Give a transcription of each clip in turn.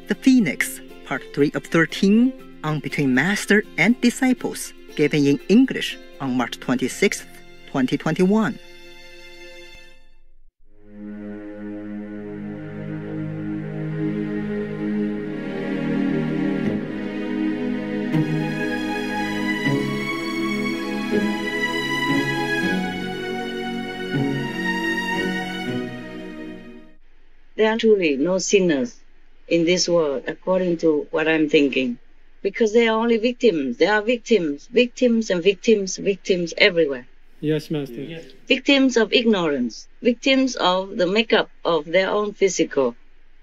The Phoenix, Part 3 of 13, on Between Master and Disciples, given in English on March 26, 2021. There are truly no sinners in this world, according to what I'm thinking, because they are only victims. They are victims, victims and victims, victims everywhere. Yes, Master. Yes. Victims of ignorance, victims of the makeup of their own physical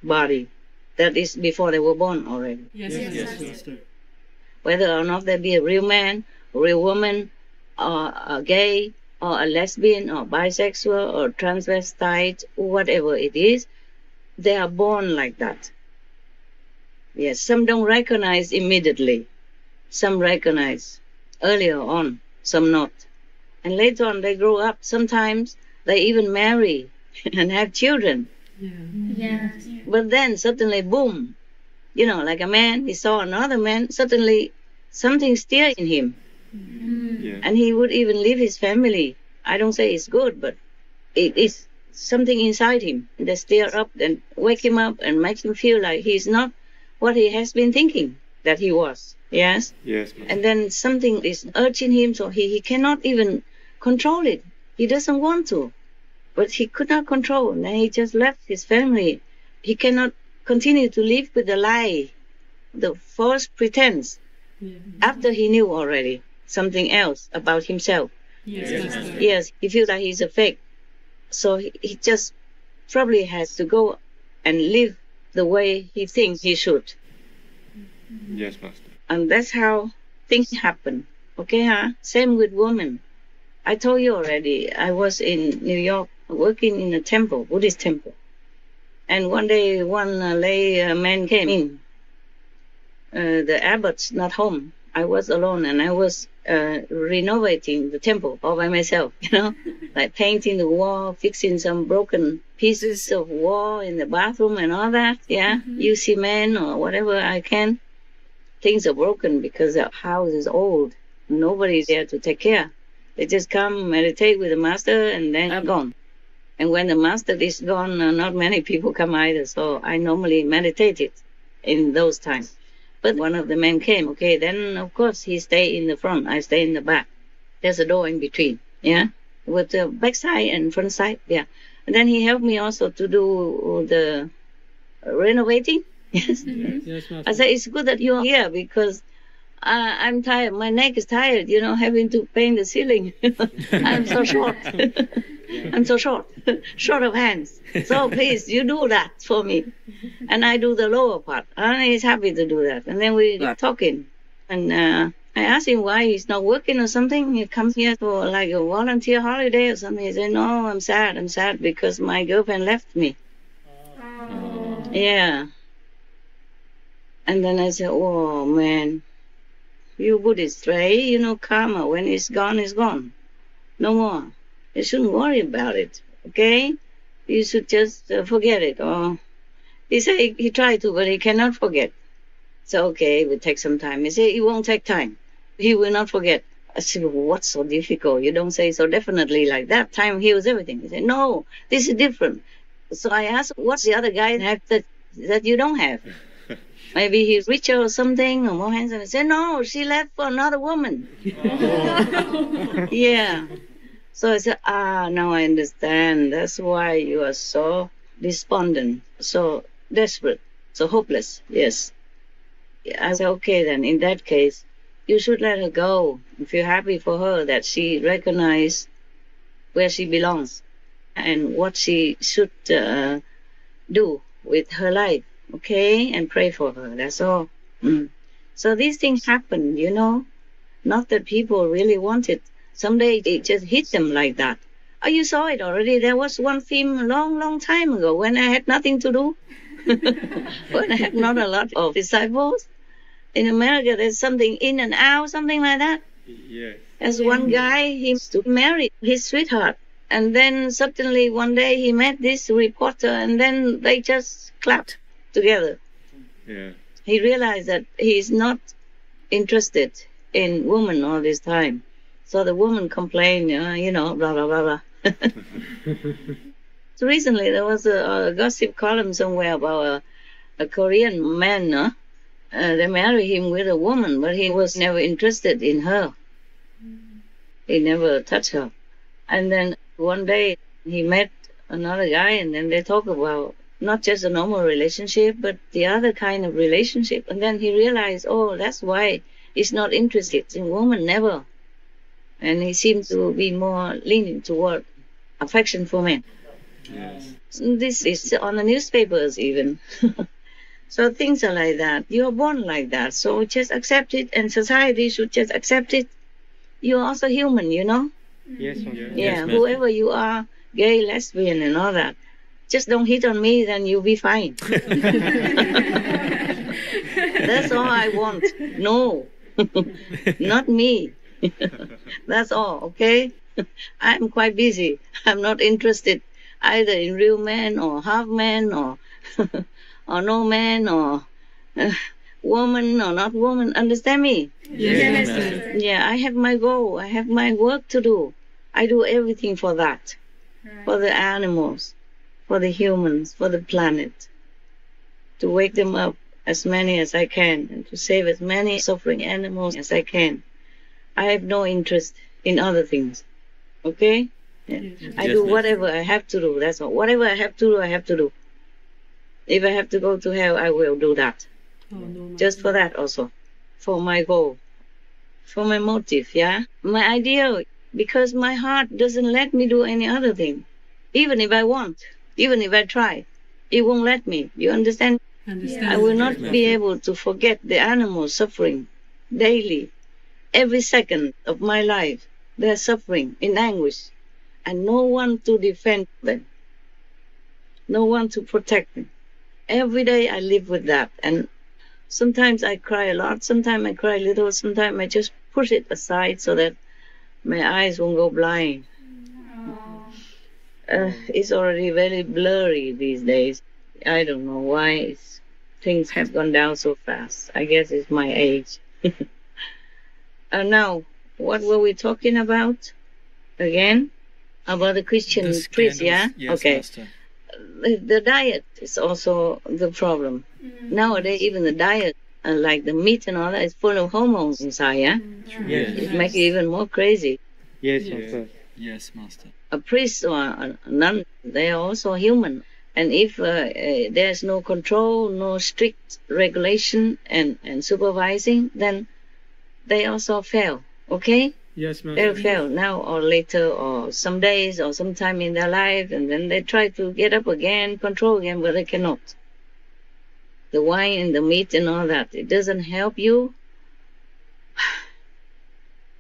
body, that is before they were born already. Yes, yes, Master. Whether or not they be a real man, a real woman, or a gay, or a lesbian, or bisexual, or transvestite, whatever it is, they are born like that. Yes, some don't recognize immediately. Some recognize earlier on, some not. And later on they grow up. Sometimes they even marry and have children. Yeah. But then suddenly, boom, you know, like a man, he saw another man, suddenly something stirred in him. Yeah. And he would even leave his family. I don't say it's good, but it is something inside him that stir up and wake him up and make him feel like he's not what he has been thinking that he was. Yes? Yes. And then something is urging him, so he cannot even control it. He doesn't want to, but he could not control, and he just left his family. He cannot continue to live with the lie, the false pretense, after he knew already something else about himself. Yes. Yes, he feels like he's a fake. So he just probably has to go and live the way he thinks he should. Yes, Master. And that's how things happen. Okay, huh? Same with women. I told you already, I was in New York working in a temple, Buddhist temple. And one day, one lay man came in. The abbot's not home. I was alone, and I was renovating the temple all by myself, you know, like painting the wall, fixing some broken pieces of wall in the bathroom and all that, yeah, use cement or whatever I can. Things are broken because the house is old. Nobody's there to take care. They just come, meditate with the master, and then are gone. And when the master is gone, not many people come either, so I normally meditated in those times. But one of the men came, okay, then of course he stay in the front, I stay in the back. There's a door in between, yeah, with the back side and front side, yeah. And then he helped me also to do the renovating, yes. Yes, Master. I said, it's good that you're here because I'm tired, my neck is tired, you know, having to paint the ceiling. I'm so short. I'm so short, short of hands. So please, you do that for me. And I do the lower part. And he's happy to do that. And then we got talking. And I asked him why he's not working or something. He comes here for like a volunteer holiday or something. He said, no, I'm sad because my girlfriend left me. Oh. Yeah. And then I said, oh man, you Buddhist, right? You know, karma, when it's gone. No more. You shouldn't worry about it, okay? You should just forget it. Or he said he tried to, but he cannot forget. So, okay, it will take some time. He said it won't take time. He will not forget. I said, well, what's so difficult? You don't say so definitely like that. Time heals everything. He said, no, this is different. So I asked, what's the other guy have that you don't have? Maybe he's richer or something, or more handsome. He said, no, she left for another woman. Oh. Yeah. So I said, now I understand. That's why you are so despondent, so desperate, so hopeless. Yes. I said, okay then, in that case, you should let her go. If you're happy for her that she recognizes where she belongs and what she should do with her life, okay? And pray for her, that's all. So these things happen, you know. Not that people really want it. Someday it just hit them like that. Oh, you saw it already. There was one film a long time ago when I had nothing to do. When I had not a lot of disciples. In America, there's something in and out, something like that. Yes. There's one guy, he used to marry his sweetheart. And then suddenly one day he met this reporter and then they just clapped together. Yeah. He realized that he's not interested in women all this time. So the woman complained, you know, blah, blah, blah, blah. So recently there was a gossip column somewhere about a Korean man, no? They married him with a woman, but he was never interested in her. He never touched her. And then one day he met another guy, and then they talk about not just a normal relationship, but the other kind of relationship. And then he realized, oh, that's why he's not interested in women, never. And he seems to be more leaning toward affection for men. Yes. This is on the newspapers even. So things are like that. You're born like that. So just accept it, and society should just accept it. You're also human, you know? Yes, Master. Yeah, whoever you are, gay, lesbian, and all that. Just don't hit on me, then you'll be fine. That's all I want. No, not me. That's all, okay? I'm quite busy. I'm not interested either in real man or half man or or no man or woman or not woman. Understand me? Yes, Master. Yeah, I have my goal. I have my work to do. I do everything for that. For the animals, for the humans, for the planet. To wake them up, as many as I can, and to save as many suffering animals as I can. I have no interest in other things. Okay? Yeah. I do whatever I have to do. That's all. Whatever I have to do, I have to do. If I have to go to hell, I will do that. Just for that also. For my goal. For my motive, yeah? My ideal. Because my heart doesn't let me do any other thing. Even if I want. Even if I try. It won't let me. You understand? I will not be able to forget the animals suffering daily. Every second of my life, they're suffering in anguish. And no one to defend them. No one to protect them. Every day I live with that. And sometimes I cry a lot. Sometimes I cry a little. Sometimes I just push it aside so that my eyes won't go blind. It's already very blurry these days. I don't know why things have gone down so fast. I guess it's my age. Now, what were we talking about again? About the Christian priest, yeah? Yes, okay. Master. The diet is also the problem. Nowadays, even the diet, like the meat and all that, is full of hormones inside, yeah? Yes. It makes you even more crazy. Yes, Master. Yes, Master. A priest or a nun, they are also human. And if there's no control, no strict regulation and supervising, then they also fail, okay? Yes, Master. They'll fail now or later or some days or sometime in their life, and then they try to get up again, control again, but they cannot. The wine and the meat and all that, it doesn't help you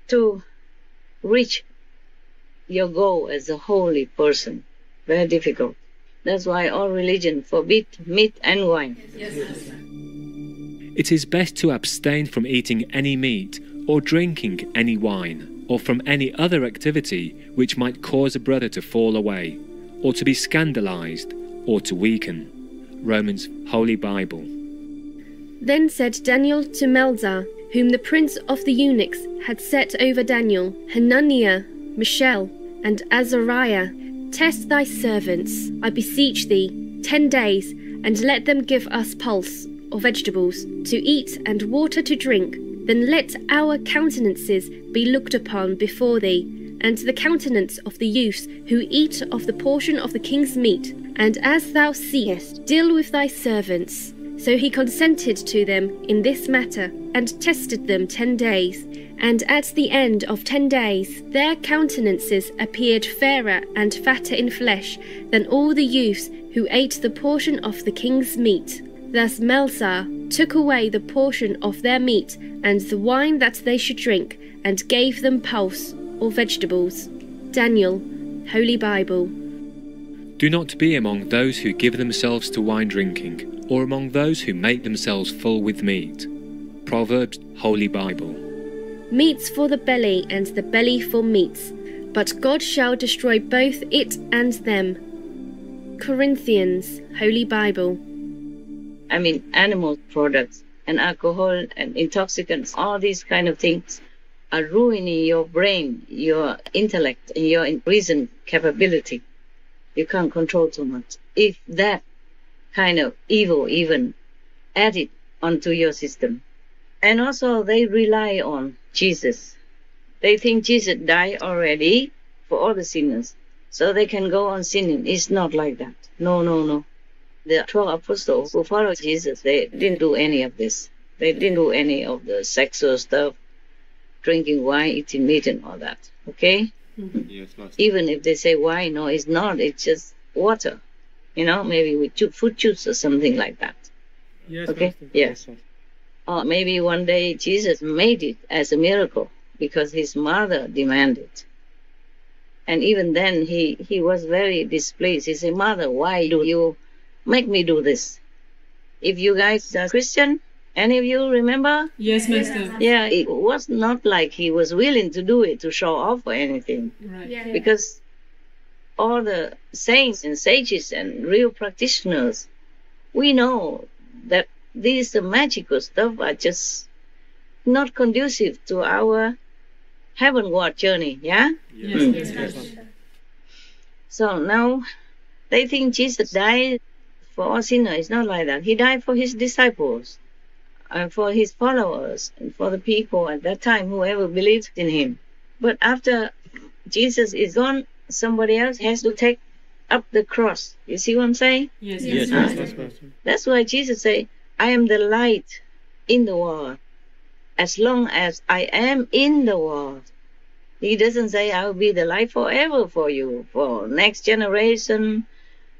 to reach your goal as a holy person. Very difficult. That's why all religion forbid meat and wine. It is best to abstain from eating any meat or drinking any wine, or from any other activity which might cause a brother to fall away, or to be scandalized, or to weaken. Romans Holy Bible. Then said Daniel to Melzar, whom the prince of the eunuchs had set over Daniel, Hananiah, Mishael, and Azariah, test thy servants, I beseech thee, 10 days, and let them give us pulse, or vegetables, to eat and water to drink. Then let our countenances be looked upon before thee, and the countenance of the youths who eat of the portion of the king's meat. And as thou seest, deal with thy servants. So he consented to them in this matter, and tested them 10 days. And at the end of 10 days, their countenances appeared fairer and fatter in flesh than all the youths who ate the portion of the king's meat. Thus Melzar took away the portion of their meat and the wine that they should drink, and gave them pulse, or vegetables. Daniel, Holy Bible. Do not be among those who give themselves to wine drinking, or among those who make themselves full with meat. Proverbs, Holy Bible. Meats for the belly, and the belly for meats, but God shall destroy both it and them. Corinthians, Holy Bible. I mean animal products and alcohol and intoxicants, all these kind of things are ruining your brain, your intellect, and your reason capability. You can't control too much. If that kind of evil even added onto your system. And also they rely on Jesus. They think Jesus died already for all the sinners, so they can go on sinning. It's not like that. No, no, no. The 12 apostles who followed Jesus, they didn't do any of this. They didn't do any of the sexual stuff, drinking wine, eating meat and all that. Okay? Yes, Master. Even if they say wine, no, it's not. It's just water. You know, maybe with fruit juice or something like that. Yes, Okay? Master. Yes. Master. Or maybe one day Jesus made it as a miracle because his mother demanded. And even then he was very displeased. He said, Mother, why do you make me do this? If you guys are Christian, any of you remember? Yes, Master. Yeah, it was not like he was willing to do it to show off or anything. Right. Because all the saints and sages and real practitioners, we know that these magical stuff are just not conducive to our heavenward journey, yeah? Yes, Master. So now they think Jesus died for all sinners. It's not like that. He died for his disciples and for his followers and for the people at that time, whoever believed in him. But after Jesus is gone, somebody else has to take up the cross. You see what I'm saying? Yes, Yes, Master. Master. That's why Jesus said, I am the light in the world. As long as I am in the world. He doesn't say, I will be the light forever for you, for next generation,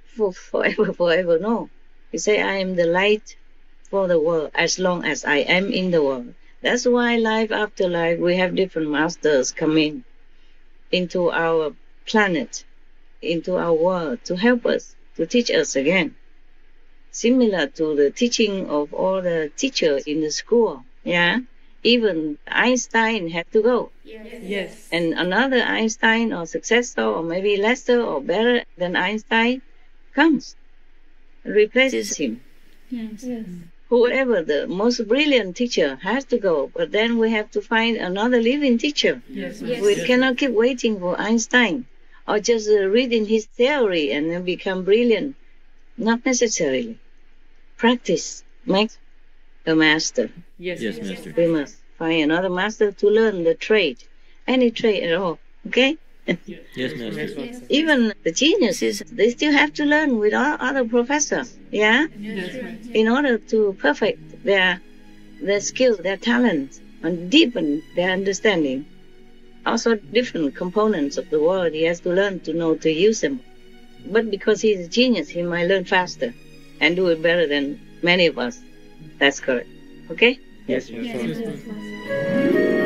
for forever. No. He say, I am the light for the world, as long as I am in the world. That's why life after life, we have different masters coming into our planet, into our world, to help us, to teach us again. Similar to the teaching of all the teachers in the school, yeah? Even Einstein had to go. Yes. And another Einstein or successor or maybe lesser or better than Einstein comes, replaces him. Yes. Whoever the most brilliant teacher has to go, but then we have to find another living teacher. Yes. We cannot keep waiting for Einstein or just reading his theory and then become brilliant. Not necessarily. Practice makes a master. Yes. Yes, Master. We must find another master to learn the trade, any trade at all. Okay? Yes, Master. Even the geniuses, they still have to learn with all other professors. Yeah? Yes. In order to perfect their skill, their talent, and deepen their understanding. Also, different components of the world, he has to learn to know to use them. But because he's a genius, he might learn faster and do it better than many of us. That's correct. Okay? Yes, Master.